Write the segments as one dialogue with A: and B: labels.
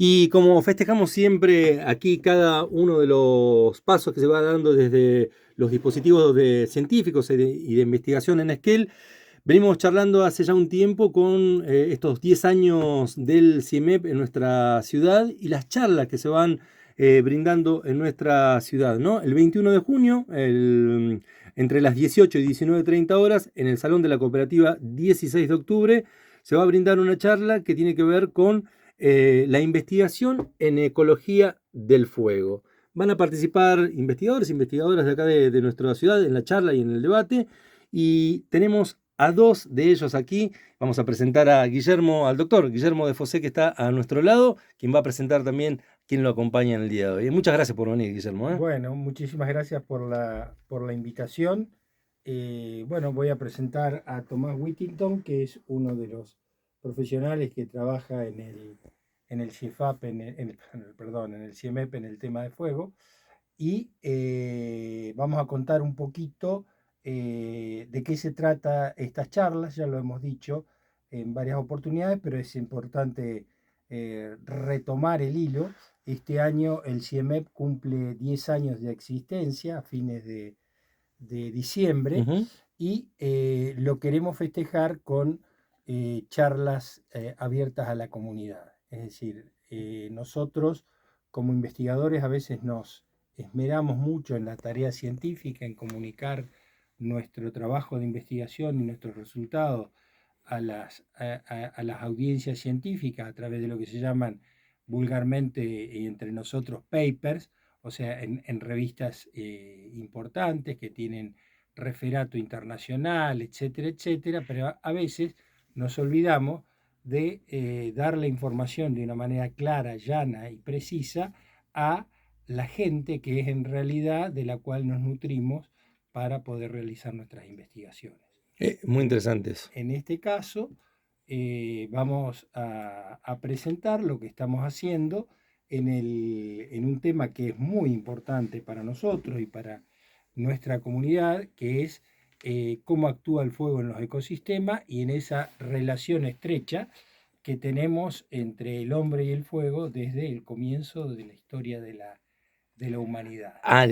A: Y como festejamos siempre aquí cada uno de los pasos que se va dando desde los dispositivos científicos y de investigación en Esquel, venimos charlando hace ya un tiempo con estos 10 años del CIEMEP en nuestra ciudad y las charlas que se van brindando en nuestra ciudad, ¿no? El 21 de junio, entre las 18 y 19:30 horas, en el Salón de la Cooperativa 16 de octubre, se va a brindar una charla que tiene que ver con la investigación en ecología del fuego. Van a participar investigadores, investigadoras de acá de nuestra ciudad en la charla y en el debate. Y tenemos a dos de ellos aquí. Vamos a presentar a Guillermo, al doctor Guillermo de Fosé, que está a nuestro lado, quien va a presentar también quién lo acompaña en el día de hoy. Muchas gracias por venir, Guillermo, ¿eh?
B: Bueno, muchísimas gracias por la invitación. Bueno, voy a presentar a Tomás Whittington, que es uno de los profesionales que trabaja en el CIEFAP, perdón, en el CIEMEP en el tema de fuego. Y vamos a contar un poquito de qué se trata estas charlas, ya lo hemos dicho en varias oportunidades, pero es importante retomar el hilo. Este año el CIEMEP cumple 10 años de existencia a fines de diciembre
A: Ujú.
B: y lo queremos festejar con charlas abiertas a la comunidad. Es decir, nosotros como investigadores a veces nos esmeramos mucho en la tarea científica, en comunicar nuestro trabajo de investigación y nuestros resultados a las audiencias científicas a través de lo que se llaman vulgarmente y entre nosotros papers, o sea, en revistas importantes que tienen referato internacional, etcétera, etcétera, pero a veces nos olvidamos de dar la información de una manera clara, llana y precisa a la gente que es en realidad de la cual nos nutrimos para poder realizar nuestras investigaciones.
A: Muy
B: En,
A: interesante eso.
B: en este caso, vamos a presentar lo que estamos haciendo en un tema que es muy importante para nosotros y para nuestra comunidad, que es cómo actúa el fuego en los ecosistemas y en esa relación estrecha que tenemos entre el hombre y el fuego desde el comienzo de la historia de la humanidad.
A: Ah,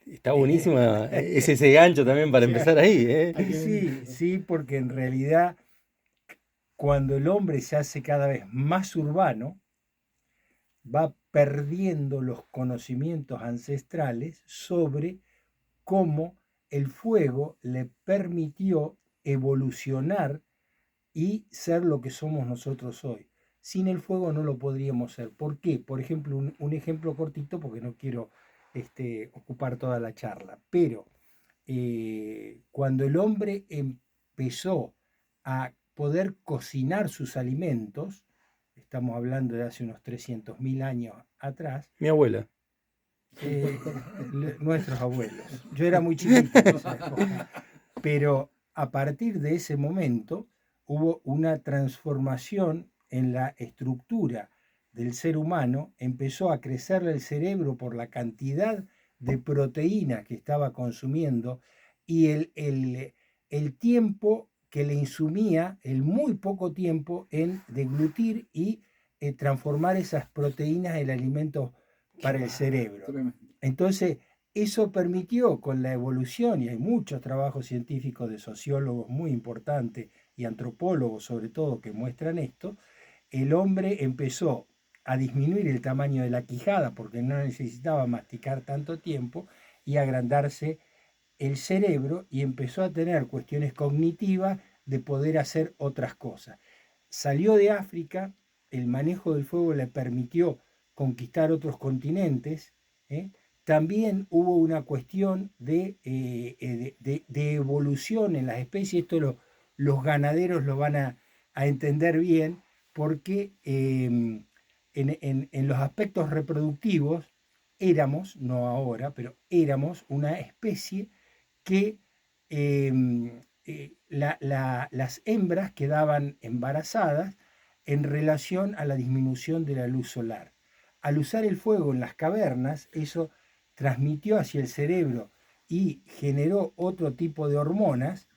A: está buenísima. Es ese gancho también para
B: Sí,
A: empezar ahí, ¿eh?
B: y sí, sí, porque en realidad cuando el hombre se hace cada vez más urbano, va perdiendo los conocimientos ancestrales sobre cómo el fuego le permitió evolucionar y ser lo que somos nosotros hoy. Sin el fuego no lo podríamos ser. ¿Por qué? Por ejemplo, un ejemplo cortito, porque no quiero ocupar toda la charla, pero cuando el hombre empezó a poder cocinar sus alimentos, estamos hablando de hace unos 300.000 años atrás,
A: Mi abuela.
B: eh, nuestros abuelos. Yo era muy chiquito en esa época, pero a partir de ese momento hubo una transformación en la estructura del ser humano, empezó a crecerle el cerebro por la cantidad de proteína que estaba consumiendo y el tiempo que le insumía, el muy poco tiempo en deglutir y transformar esas proteínas en alimentos para el cerebro. Entonces, eso permitió con la evolución, y hay muchos trabajos científicos de sociólogos muy importantes y antropólogos sobre todo que muestran esto, el hombre empezó a disminuir el tamaño de la quijada porque no necesitaba masticar tanto tiempo y agrandarse el cerebro y empezó a tener cuestiones cognitivas de poder hacer otras cosas. Salió de África, el manejo del fuego le permitió conquistar otros continentes, ¿eh? También hubo una cuestión de evolución en las especies, los ganaderos lo van a entender bien, porque en los aspectos reproductivos éramos, no ahora, pero éramos una especie que las hembras quedaban embarazadas en relación a la disminución de la luz solar. Al usar el fuego en las cavernas, eso transmitió hacia el cerebro y generó otro tipo de hormonas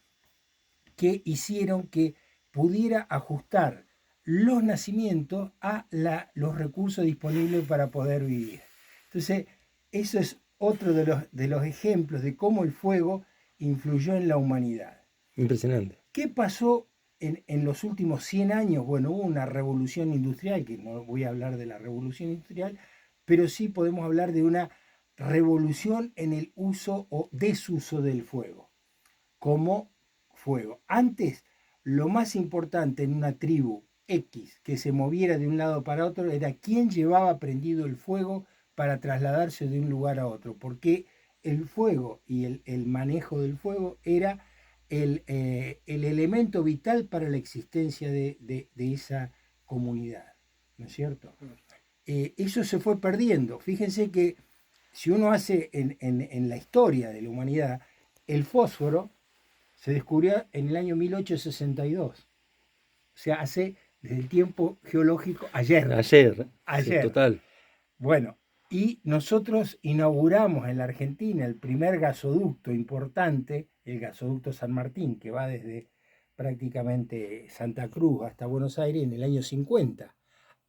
B: que hicieron que pudiera ajustar los nacimientos a los recursos disponibles para poder vivir. Entonces, eso es otro de los ejemplos de cómo el fuego influyó en la humanidad.
A: Impresionante.
B: ¿Qué pasó en los últimos 100 años? Bueno, hubo una revolución industrial, que no voy a hablar de la revolución industrial, pero sí podemos hablar de una revolución en el uso o desuso del fuego, como fuego. Antes, lo más importante en una tribu X que se moviera de un lado para otro era quién llevaba prendido el fuego para trasladarse de un lugar a otro, porque el fuego y el manejo del fuego era el elemento vital para la existencia de esa comunidad, ¿no es cierto? Eso se fue perdiendo. Fíjense que si uno hace en la historia de la humanidad, el fósforo se descubrió en el año 1862. O sea, hace desde el tiempo geológico ayer.
A: Ayer.
B: Ayer.
A: Sí, total.
B: Bueno, y nosotros inauguramos en la Argentina el primer gasoducto importante, el gasoducto San Martín, que va desde prácticamente Santa Cruz hasta Buenos Aires en el año 50.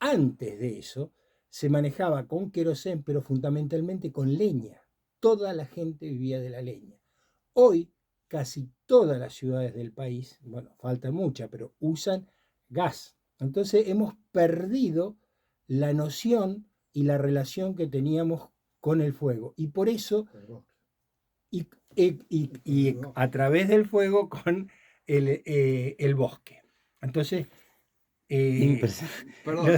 B: Antes de eso, se manejaba con querosén, pero fundamentalmente con leña. Toda la gente vivía de la leña. Hoy, casi todas las ciudades del país, bueno, falta mucha, pero usan gas. Entonces hemos perdido la noción y la relación que teníamos con el fuego. Y por eso, y a través del fuego con el bosque. Entonces,
C: Perdón,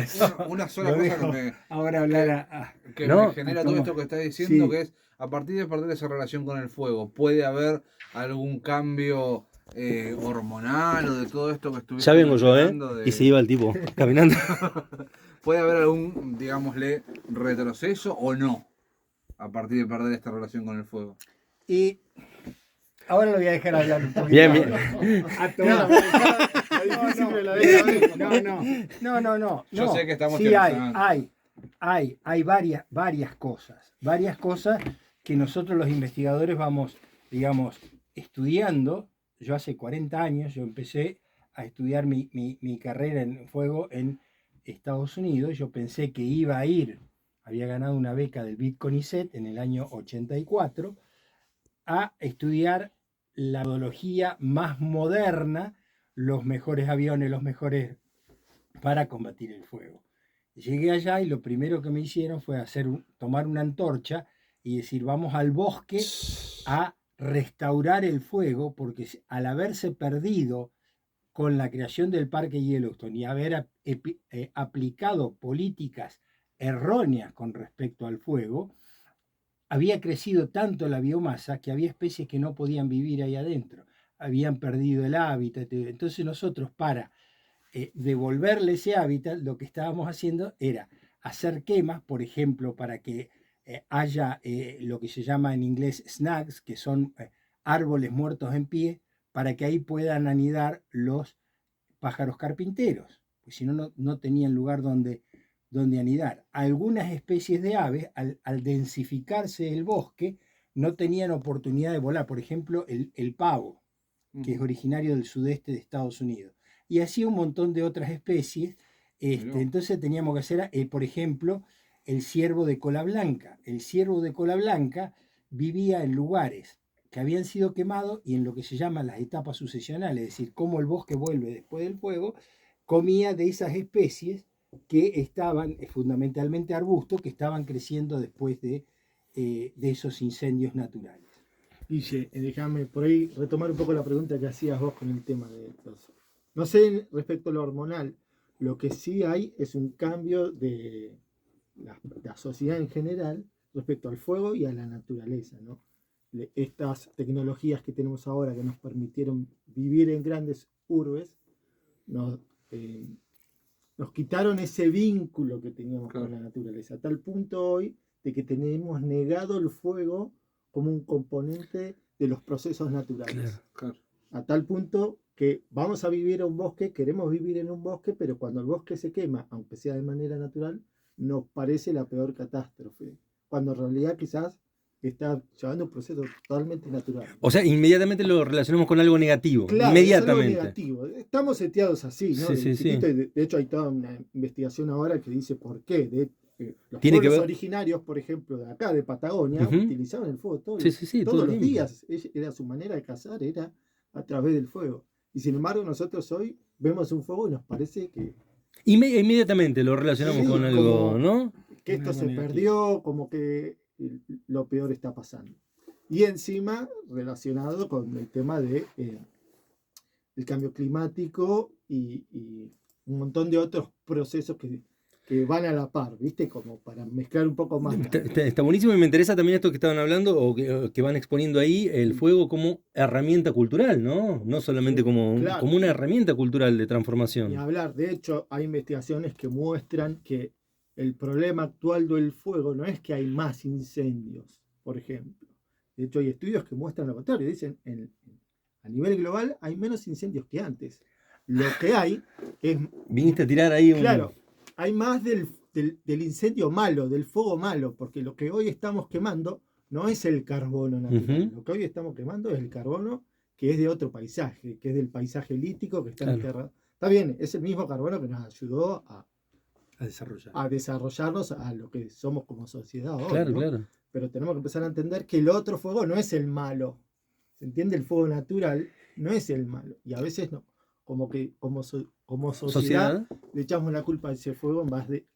C: una sola cosa
B: ahora hablar
C: me genera todo esto que estás diciendo,
B: sí.
C: que es, a partir de perder esa relación con el fuego, ¿puede haber algún cambio hormonal o de todo esto que estuviste
A: Ya vengo yo,
C: hablando
A: y se iba el tipo caminando.
C: ¿Puede haber algún, digámosle, retroceso o no a partir de perder esta relación con el fuego?
B: Y ahora lo voy a dejar hablar un poquito.
A: Bien, bien.
B: No.
C: Yo sé que estamos
B: sí, hay varias cosas que nosotros los investigadores vamos, digamos, estudiando. Yo hace 40 años, yo empecé a estudiar mi carrera en fuego en Estados Unidos. Yo pensé que iba a ir, había ganado una beca del BIT-CONICET en el año 84, a estudiar la metodología más moderna, los mejores aviones, los mejores para combatir el fuego. Llegué allá y lo primero que me hicieron fue tomar una antorcha y decir, vamos al bosque a restaurar el fuego, porque al haberse perdido con la creación del Parque Yellowstone y haber aplicado políticas erróneas con respecto al fuego, había crecido tanto la biomasa que había especies que no podían vivir ahí adentro, habían perdido el hábitat. Entonces nosotros, para devolverle ese hábitat, lo que estábamos haciendo era hacer quemas, por ejemplo, para que haya lo que se llama en inglés snags, que son árboles muertos en pie, para que ahí puedan anidar los pájaros carpinteros, pues si no, no tenían lugar donde anidar. Algunas especies de aves, al densificarse el bosque, no tenían oportunidad de volar. Por ejemplo, el pavo, que es originario del sudeste de Estados Unidos. Y así un montón de otras especies. Entonces teníamos que hacer, por ejemplo, el ciervo de cola blanca. El ciervo de cola blanca vivía en lugares que habían sido quemados y en lo que se llaman las etapas sucesionales, es decir, cómo el bosque vuelve después del fuego, comía de esas especies que estaban, fundamentalmente arbustos, que estaban creciendo después de esos incendios naturales.
D: Guille, déjame por ahí retomar un poco la pregunta que hacías vos con el tema de los... No sé respecto a lo hormonal, lo que sí hay es un cambio de la sociedad en general respecto al fuego y a la naturaleza, ¿no? Estas tecnologías que tenemos ahora que nos permitieron vivir en grandes urbes, nos quitaron ese vínculo que teníamos con la naturaleza, a tal punto hoy de que tenemos negado el fuego como un componente de los procesos naturales.
C: Claro.
D: A tal punto que vamos a vivir en un bosque, queremos vivir en un bosque, pero cuando el bosque se quema, aunque sea de manera natural, nos parece la peor catástrofe. Cuando en realidad quizás está llevando un proceso totalmente natural.
A: O sea, inmediatamente lo relacionamos con algo negativo.
D: Claro,
A: Inmediatamente.
D: es algo negativo. Estamos seteados así, ¿no?
A: Sí,
D: Desde
A: sí, sí.
D: chiquito, y de hecho hay toda una investigación ahora que dice por qué. Los
A: Tiene que
D: pueblos
A: ver-
D: originarios, por ejemplo, de acá, de Patagonia,
A: Ujú.
D: utilizaban el fuego
A: Sí, sí, sí, todo
D: todos
A: el
D: los
A: tiempo.
D: días. Era su manera de cazar, era a través del fuego. Y sin embargo, nosotros hoy vemos un fuego y nos parece que
A: Inmediatamente lo relacionamos
D: Sí,
A: con algo,
D: como-
A: ¿no?
D: esto
B: Algo
D: se
B: negativo.
D: perdió, como que lo peor está pasando. Y encima relacionado con el tema de el cambio climático y un montón de otros procesos que van a la par, ¿viste? Como para mezclar un poco más.
A: Está buenísimo y me interesa también esto que estaban hablando o que van exponiendo ahí, el fuego como herramienta cultural, ¿no? No solamente
D: Sí,
A: como,
D: claro.
A: como una herramienta cultural de
D: Ni
A: transformación.
D: hablar. De hecho, hay investigaciones que muestran que el problema actual del fuego no es que hay más incendios, por ejemplo. De hecho, hay estudios que muestran lo contrario. Dicen, a nivel global hay menos incendios que antes. Lo que hay es,
A: Viniste a tirar ahí un...
D: claro, hay más del incendio malo, del fuego malo, porque lo que hoy estamos quemando no es el carbono natural.
A: Ujú.
D: Lo que hoy estamos quemando es el carbono que es de otro paisaje, que es del paisaje lítico que está
A: Claro.
D: enterrado. Está bien, es el mismo carbono que nos ayudó
B: A desarrollar.
D: a desarrollarnos a lo que somos como sociedad hoy,
A: Claro,
D: ¿no?
A: claro.
D: Pero tenemos que empezar a entender que el otro fuego no es el malo. ¿Se entiende? El fuego natural no es el malo. Y a veces no. Como que como sociedad le echamos la culpa a ese fuego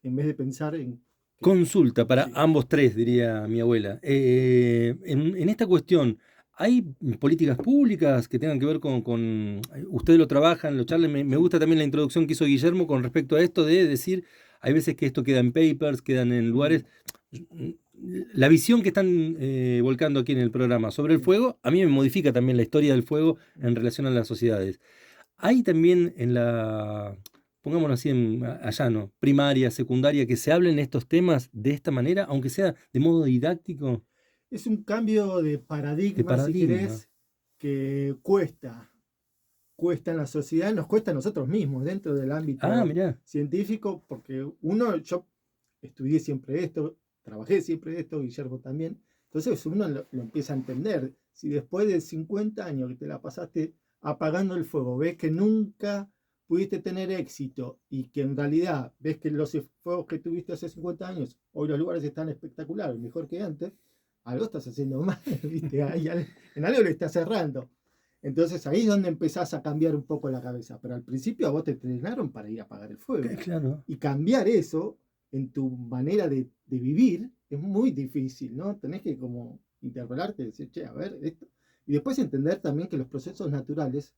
D: en vez de pensar en...
A: Consulta para
D: Sí.
A: ambos tres, diría mi abuela. En esta cuestión, ¿hay políticas públicas que tengan que ver con ustedes lo trabajan, lo charlan? Me gusta también la introducción que hizo Guillermo con respecto a esto de decir, hay veces que esto queda en papers, quedan en lugares. La visión que están volcando aquí en el programa sobre el fuego, a mí me modifica también la historia del fuego en relación a las sociedades. Hay también en la, pongámoslo así, allá, ¿no? Primaria, secundaria, que se hablen estos temas de esta manera, aunque sea de modo didáctico,
D: Es un cambio de
A: de
D: paradigma, si
A: paradigma.
D: querés, que cuesta en la sociedad, nos cuesta a nosotros mismos dentro del ámbito
A: Ah, mirá.
D: científico, porque yo estudié siempre esto, trabajé siempre esto, Guillermo también, entonces uno lo empieza a entender. Si después de 50 años que te la pasaste apagando el fuego, ves que nunca pudiste tener éxito y que en realidad ves que los fuegos que tuviste hace 50 años, hoy los lugares están espectaculares, mejor que antes, algo estás haciendo mal, ¿viste? En algo le estás cerrando. Entonces ahí es donde empezás a cambiar un poco la cabeza. Pero al principio a vos te entrenaron para ir a apagar el fuego.
A: Claro.
D: Y cambiar eso en tu manera de vivir es muy difícil, ¿no? Tenés que como interpelarte y decir, che, a ver, esto. Y después entender también que los procesos naturales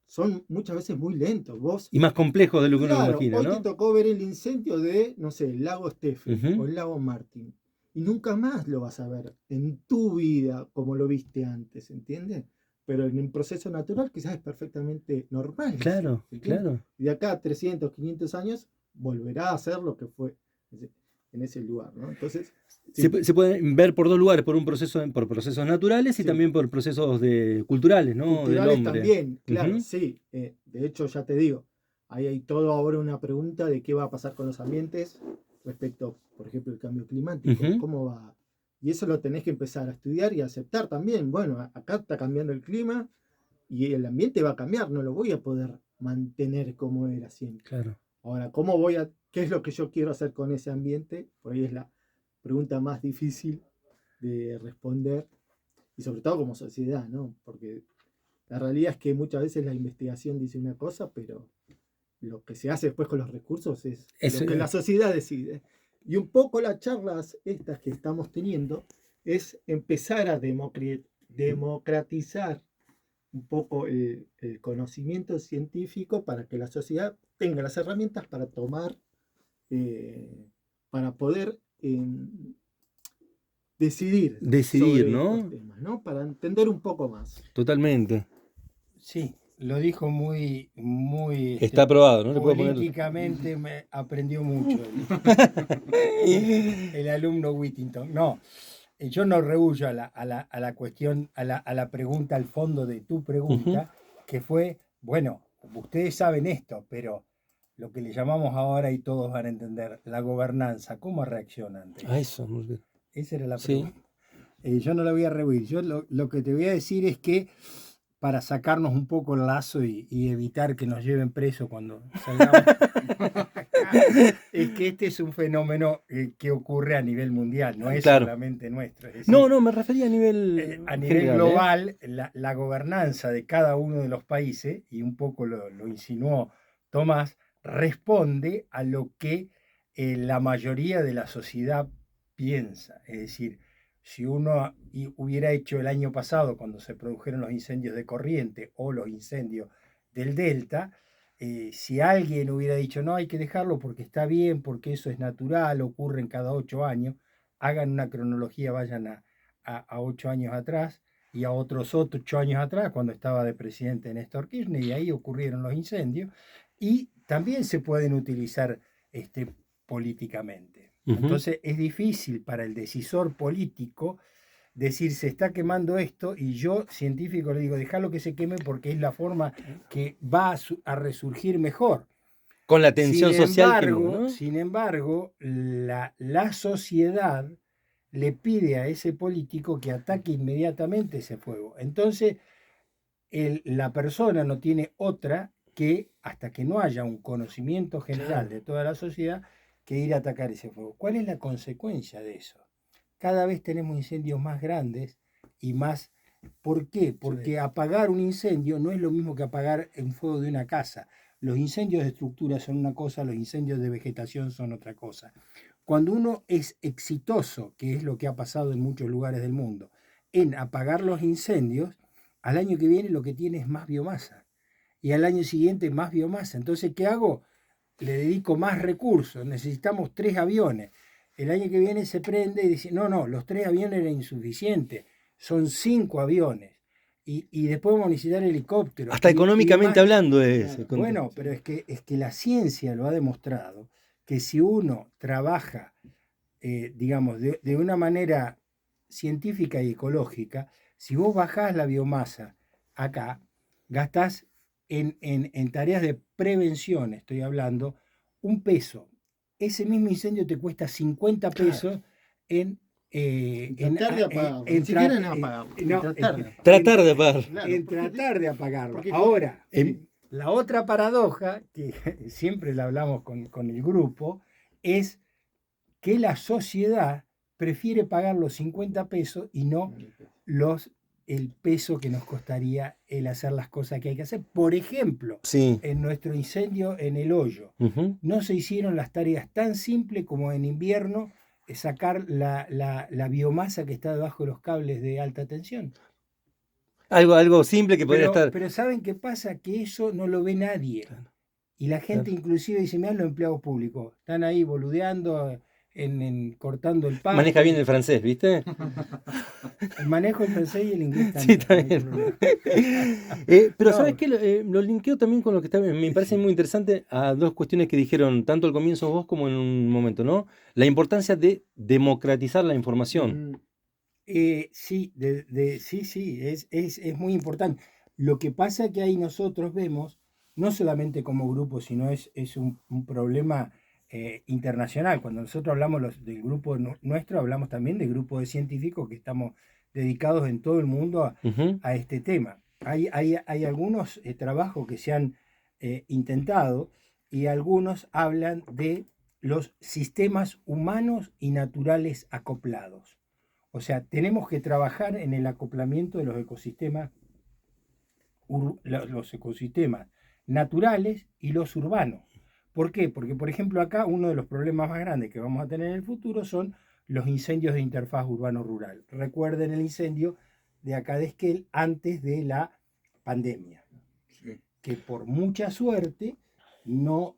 D: son muchas veces muy lentos. Vos,
A: Y más complejo de lo que uno
D: claro,
A: imagina,
D: hoy te
A: ¿no?
D: tocó ver el incendio de, no sé, el lago Stephen
A: Ujú.
D: o el lago Martin. Y nunca más lo vas a ver en tu vida como lo viste antes, ¿entiendes? Pero en el proceso natural quizás es perfectamente normal.
A: Claro,
D: ¿se entiende?
A: claro.
D: Y de acá a 300, 500 años volverá a ser lo que fue en ese lugar, ¿no? Entonces, sí,
A: Se pueden ver por dos lugares, por procesos naturales y
D: Sí.
A: también por procesos culturales, ¿no? Del
D: culturales
A: hombre.
D: también, claro,
A: Ujú.
D: sí. De hecho, ya te digo, ahí hay todo ahora una pregunta de qué va a pasar con los ambientes respecto, por ejemplo, al cambio climático,
A: Ujú.
D: cómo va. Y eso lo tenés que empezar a estudiar y a aceptar también. Bueno, acá está cambiando el clima y el ambiente va a cambiar, no lo voy a poder mantener como era siempre.
A: Claro.
D: Ahora, qué es lo que yo quiero hacer con ese ambiente? Por ahí es la pregunta más difícil de responder y sobre todo como sociedad, ¿no? Porque la realidad es que muchas veces la investigación dice una cosa, pero lo que se hace después con los recursos es
A: Eso
D: lo que
A: es.
D: la sociedad decide. Y un poco las charlas estas que estamos teniendo es empezar a democratizar un poco el conocimiento científico para que la sociedad tenga las herramientas para tomar, para poder decidir
A: Decidir,
D: sobre
A: ¿no?
D: estos temas, ¿no? Para entender un poco más.
A: Totalmente.
B: Sí, lo dijo muy, muy
A: Está aprobado, ¿no? Le puedo poner.
B: políticamente, me aprendió mucho el alumno Whittington. No, yo no rehuyo a la cuestión, a la pregunta, al fondo de tu pregunta, que fue, bueno, ustedes saben esto, pero lo que le llamamos ahora y todos van a entender, la gobernanza, ¿cómo reacciona ante
A: A
B: eso?
A: eso. Muy bien.
B: Esa era la
A: Sí.
B: pregunta. Yo no la voy a rehuir. Yo lo que te voy a decir es que para sacarnos un poco el lazo y evitar que nos lleven preso cuando salgamos, es que este es un fenómeno que ocurre a nivel mundial, no es
A: Claro.
B: solamente nuestro. Es decir,
A: No, me refería a nivel
B: a nivel
A: general,
B: global, la gobernanza de cada uno de los países, y un poco lo insinuó Tomás, responde a lo que la mayoría de la sociedad piensa. Es decir, si uno hubiera hecho el año pasado, cuando se produjeron los incendios de Corrientes o los incendios del Delta, si alguien hubiera dicho, no, hay que dejarlo porque está bien, porque eso es natural, ocurren cada 8 años, hagan una cronología, vayan a 8 años atrás y a otros 8 años atrás, cuando estaba de presidente Néstor Kirchner, y ahí ocurrieron los incendios, y también se pueden utilizar políticamente.
A: Ujú.
B: Entonces es difícil para el decisor político decir se está quemando esto, y yo, científico, le digo, déjalo que se queme porque es la forma que va a resurgir mejor.
A: Con la tensión social que hubo, ¿no?
B: Sin embargo, la sociedad le pide a ese político que ataque inmediatamente ese fuego. Entonces, la persona no tiene otra que, hasta que no haya un conocimiento general de toda la sociedad, que ir a atacar ese fuego. ¿Cuál es la consecuencia de eso? Cada vez tenemos incendios más grandes y más... ¿Por qué? Porque apagar un incendio no es lo mismo que apagar un fuego de una casa. Los incendios de estructura son una cosa, los incendios de vegetación son otra cosa. Cuando uno es exitoso, que es lo que ha pasado en muchos lugares del mundo, en apagar los incendios, al año que viene lo que tiene es más biomasa. Y al año siguiente más biomasa. Entonces, ¿qué hago? Le dedico más recursos. Necesitamos 3 aviones. El año que viene se prende y dice, no, los 3 aviones eran insuficientes. Son 5 aviones. Y después vamos a necesitar helicópteros.
A: Hasta económicamente hablando es.
B: Bueno, pero es que la ciencia lo ha demostrado, que si uno trabaja, digamos, de una manera científica y ecológica, si vos bajás la biomasa acá, gastás en tareas de prevención, estoy hablando, un peso. Ese mismo incendio te cuesta 50 pesos en
D: Tratar de apagarlo. Ni siquiera en apagarlo.
A: Tratar de apagar.
B: En tratar de apagarlo.
D: Porque-
B: Ahora, la otra paradoja, que siempre la hablamos con el grupo, es que la sociedad prefiere pagar los 50 pesos y no el peso que nos costaría el hacer las cosas que hay que hacer. Por ejemplo,
A: Sí.
B: en nuestro incendio en El Hoyo,
A: Ujú.
B: no se hicieron las tareas tan simples como en invierno sacar la biomasa que está debajo de los cables de alta tensión.
A: Algo simple que podría estar.
B: Pero ¿saben qué pasa? Que eso no lo ve nadie.
A: Claro.
B: Y la gente inclusive dice, mirá los empleados públicos, están ahí boludeando, cortando el pan.
A: Maneja bien el francés, ¿viste?
B: El manejo el francés y el inglés
A: Sí,
B: también.
A: también.
B: No
A: Pero
B: No.
A: ¿sabes qué? Lo linkeo también con lo que está. Me parece muy interesante a dos cuestiones que dijeron tanto al comienzo vos como en un momento, ¿no? La importancia de democratizar la información.
B: Sí, sí, es muy importante. Lo que pasa es que ahí nosotros vemos, no solamente como grupo, sino es un problema internacional. Cuando nosotros hablamos del grupo nuestro, hablamos también del grupo de científicos que estamos dedicados en todo el mundo
A: Ujú.
B: a este tema. Hay algunos trabajos que se han intentado, y algunos hablan de los sistemas humanos y naturales acoplados. O sea, tenemos que trabajar en el acoplamiento de los ecosistemas naturales y los urbanos. ¿Por qué? Porque, por ejemplo, acá uno de los problemas más grandes que vamos a tener en el futuro son los incendios de interfaz urbano-rural. Recuerden el incendio de acá de Esquel antes de la pandemia,
C: Sí.
B: que por mucha suerte no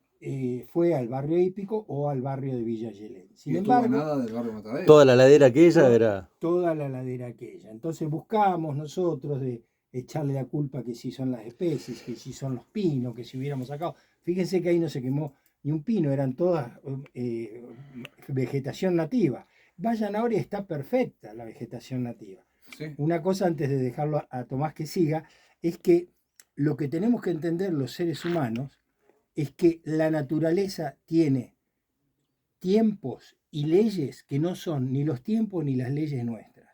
B: fue al barrio hípico o al barrio de Villa Yelén. Sin
C: Y estuvo a
B: embargo,
C: nada del barrio Matadero.
A: Toda la ladera aquella era.
B: toda la ladera aquella. Entonces buscamos nosotros de echarle la culpa que si son las especies, que si son los pinos, que si hubiéramos sacado. Fíjense que ahí no se quemó ni un pino, eran todas vegetación nativa. Vayan ahora y está perfecta la vegetación nativa.
C: Sí.
B: Una cosa antes de dejarlo a Tomás que siga, es que lo que tenemos que entender los seres humanos es que la naturaleza tiene tiempos y leyes que no son ni los tiempos ni las leyes nuestras.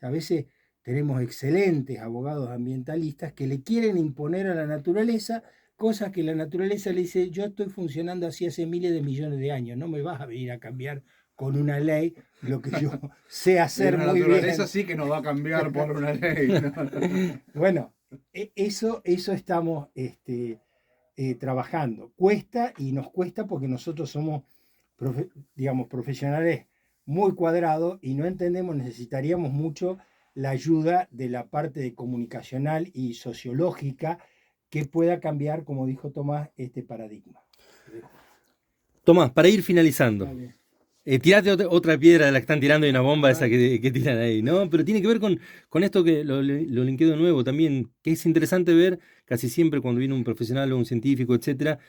B: A veces tenemos excelentes abogados ambientalistas que le quieren imponer a la naturaleza cosas que la naturaleza le dice, yo estoy funcionando así hace miles de millones de años, no me vas a venir a cambiar con una ley lo que yo sé hacer
C: la
B: muy bien.
C: naturaleza sí que nos va a cambiar por una ley. ¿No?
B: Bueno, eso estamos trabajando. Cuesta y nos cuesta porque nosotros somos, digamos, profesionales muy cuadrados y no entendemos, necesitaríamos mucho la ayuda de la parte de comunicacional y sociológica que pueda cambiar, como dijo Tomás, este paradigma.
A: Tomás, para ir finalizando.
D: Dale.
A: Tirate otra piedra de la que están tirando y una bomba esa que tiran ahí, ¿no? Pero tiene que ver con esto que lo linkeo de nuevo también, que es interesante ver casi siempre cuando viene un profesional o un científico, etcétera,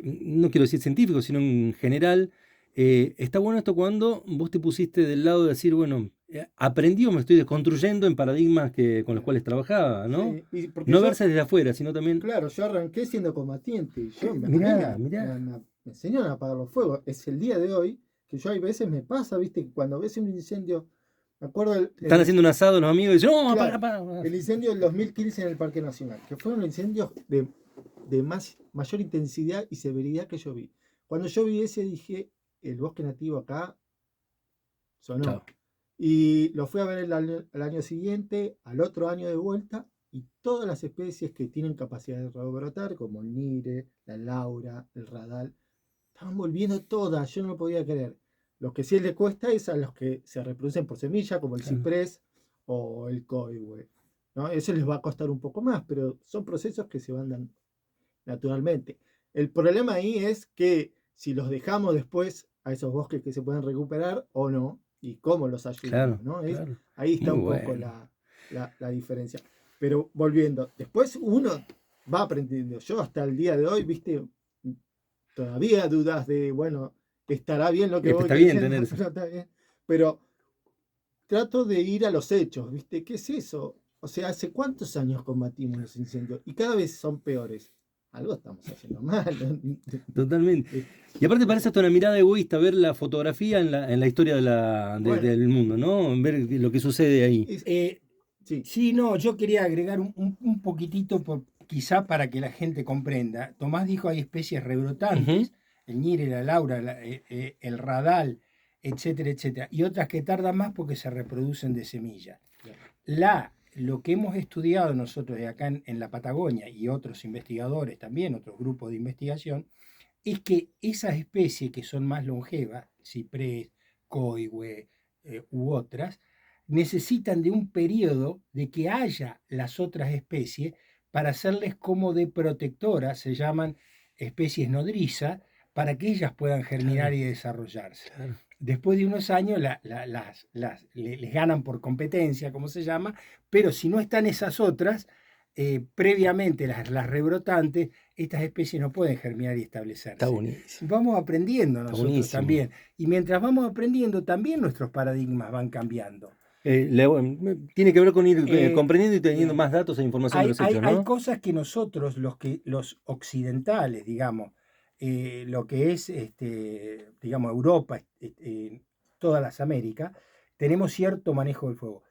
A: no quiero decir científico, sino en general, está bueno esto cuando vos te pusiste del lado de decir, bueno, aprendí o me estoy desconstruyendo en paradigmas con los cuales trabajaba, ¿no?
D: Sí, porque
A: No
D: yo-
A: verse desde afuera, sino también...
D: Claro, yo arranqué siendo combatiente. Yo
A: Mirá.
D: me enseñaron a apagar los fuegos. Es el día de hoy que yo hay veces me pasa, viste, que cuando ves un incendio, me acuerdo
A: Están haciendo un asado los amigos y dicen, no,
D: Claro,
A: apaga.
D: el incendio del 2015 en el Parque Nacional, que fueron incendios de mayor intensidad y severidad que yo vi. Cuando yo vi ese dije, el bosque nativo acá sonó.
A: Chao.
D: Y lo fui a ver al año siguiente, al otro año de vuelta, y todas las especies que tienen capacidad de rebrotar, como el nire, la laura, el radal, estaban volviendo todas, yo no lo podía creer. Lo que sí les cuesta es a los que se reproducen por semilla, como el
A: Claro.
D: ciprés o el coihue, ¿no? Eso les va a costar un poco más, pero son procesos que se van dando naturalmente. El problema ahí es que si los dejamos después a esos bosques que se pueden recuperar o no, y cómo los ayudamos,
A: Claro,
D: ¿no?
A: claro.
D: Ahí está
A: Muy
D: un poco
A: bueno.
D: la diferencia. Pero volviendo, después uno va aprendiendo. Yo hasta el día de hoy, viste, todavía dudas de, bueno, estará bien lo que voy
A: Está bien
D: diciendo,
A: tener eso.
D: pero está bien. Pero trato de ir a los hechos, ¿viste? ¿Qué es eso? O sea, ¿hace cuántos años combatimos los incendios? Y cada vez son peores. Algo estamos haciendo mal.
A: Totalmente. Y aparte parece hasta una mirada egoísta ver la fotografía en la historia
D: Bueno.
A: del mundo, ¿no? Ver lo que sucede ahí.
D: Sí,
B: Sí, no, yo quería agregar un poquitito, quizá para que la gente comprenda. Tomás dijo hay especies rebrotantes, el ñire, la laura, el radal, etcétera, etcétera, y otras que tardan más porque se reproducen de semillas. Lo que hemos estudiado nosotros de acá en la Patagonia y otros investigadores también, otros grupos de investigación, es que esas especies que son más longevas, ciprés, coihue u otras, necesitan de un periodo de que haya las otras especies para hacerles como de protectoras, se llaman especies nodrizas, para que ellas puedan germinar y desarrollarse.
A: Claro.
B: Después de unos años les ganan por competencia, como se llama, pero si no están esas otras, previamente las rebrotantes, estas especies no pueden germinar y establecerse.
A: Está buenísimo.
B: Vamos aprendiendo nosotros
A: buenísimo.
B: también. Y mientras vamos aprendiendo, también nuestros paradigmas van cambiando.
A: Tiene que ver con ir comprendiendo y teniendo
B: bien.
A: más datos e información de los hechos, ¿no?
B: Hay cosas que nosotros, los occidentales, digamos, lo que es, digamos, Europa, todas las Américas, tenemos cierto manejo del fuego.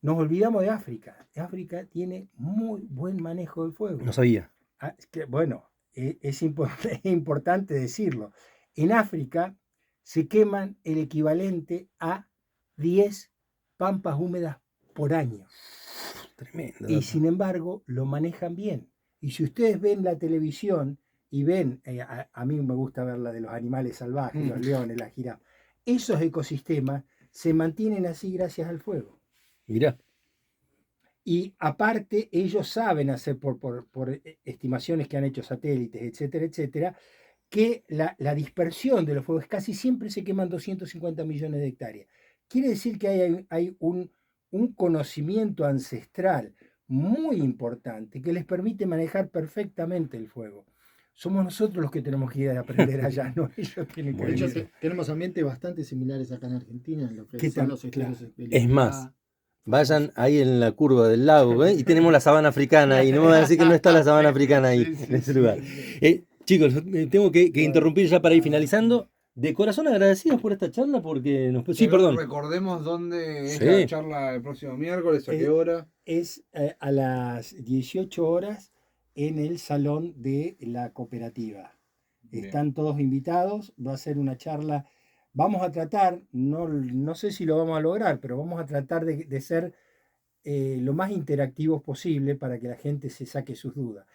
B: Nos olvidamos de África. África tiene muy buen manejo del fuego.
A: No sabía.
B: Bueno, es importante decirlo. En África se queman el equivalente a 10 pampas húmedas por año.
A: Tremendo.
B: Y sin embargo, lo manejan bien. Y si ustedes ven la televisión y ven, a mí me gusta ver la de los animales salvajes, los leones, las jirafas, esos ecosistemas se mantienen así gracias al fuego.
A: Mirá.
B: Y aparte, ellos saben hacer por estimaciones que han hecho satélites, etcétera, etcétera, que la dispersión de los fuegos casi siempre se queman 250 millones de hectáreas. Quiere decir que hay un conocimiento ancestral muy importante que les permite manejar perfectamente el fuego. Somos nosotros los que tenemos que ir a aprender allá, no ellos tienen que
D: de hecho,
B: venir.
D: tenemos ambientes bastante similares acá en Argentina en lo que
B: ¿Qué
D: son
B: tal?
D: los estilos
B: Claro.
A: Es más, vayan ahí en la curva del lago, ¿eh? Y tenemos la sabana africana ahí. No me van a decir que no está la sabana africana ahí, en ese lugar. Chicos, tengo que interrumpir ya para ir finalizando. de corazón agradecidos por esta charla porque nos... Sí,
C: Pero
A: perdón.
C: recordemos dónde es
A: Sí.
C: la charla el próximo miércoles, a qué hora.
B: Es a las 18 horas en el salón de la cooperativa.
C: Bien.
B: Están todos invitados, va a ser una charla. Vamos a tratar, no sé si lo vamos a lograr, pero vamos a tratar de ser lo más interactivos posible para que la gente se saque sus dudas.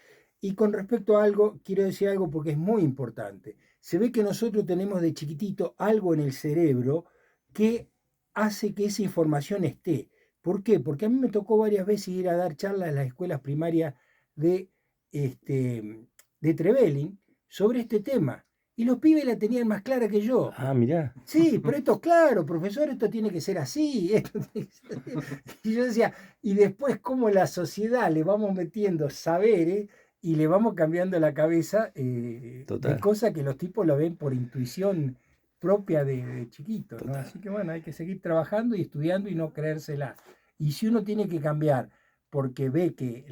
B: Y con respecto a algo, quiero decir algo porque es muy importante. Se ve que nosotros tenemos de chiquitito algo en el cerebro que hace que esa información esté. ¿Por qué? Porque a mí me tocó varias veces ir a dar charlas en las escuelas primarias de, de Trevelin sobre este tema. Y los pibes la tenían más clara que yo.
A: Ah, mirá.
B: Sí, pero esto es claro, profesor, esto tiene que ser así. Esto tiene que ser así. Y yo decía, y después cómo la sociedad le vamos metiendo saberes y le vamos cambiando la cabeza de
A: Total.
B: cosas que los tipos lo ven por intuición propia de chiquitos, ¿no?
A: Total.
B: Así que bueno, hay que seguir trabajando y estudiando y no creérsela. Y si uno tiene que cambiar porque ve que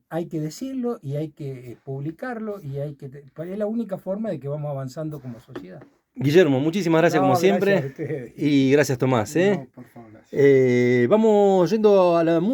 B: hay que decirlo y hay que publicarlo y hay que... Es la única forma de que vamos avanzando como sociedad.
A: Guillermo, muchísimas gracias
B: No,
A: como
B: gracias a
A: siempre.
B: ustedes.
A: Y gracias Tomás.
D: No, por favor, gracias.
A: Vamos yendo a la música.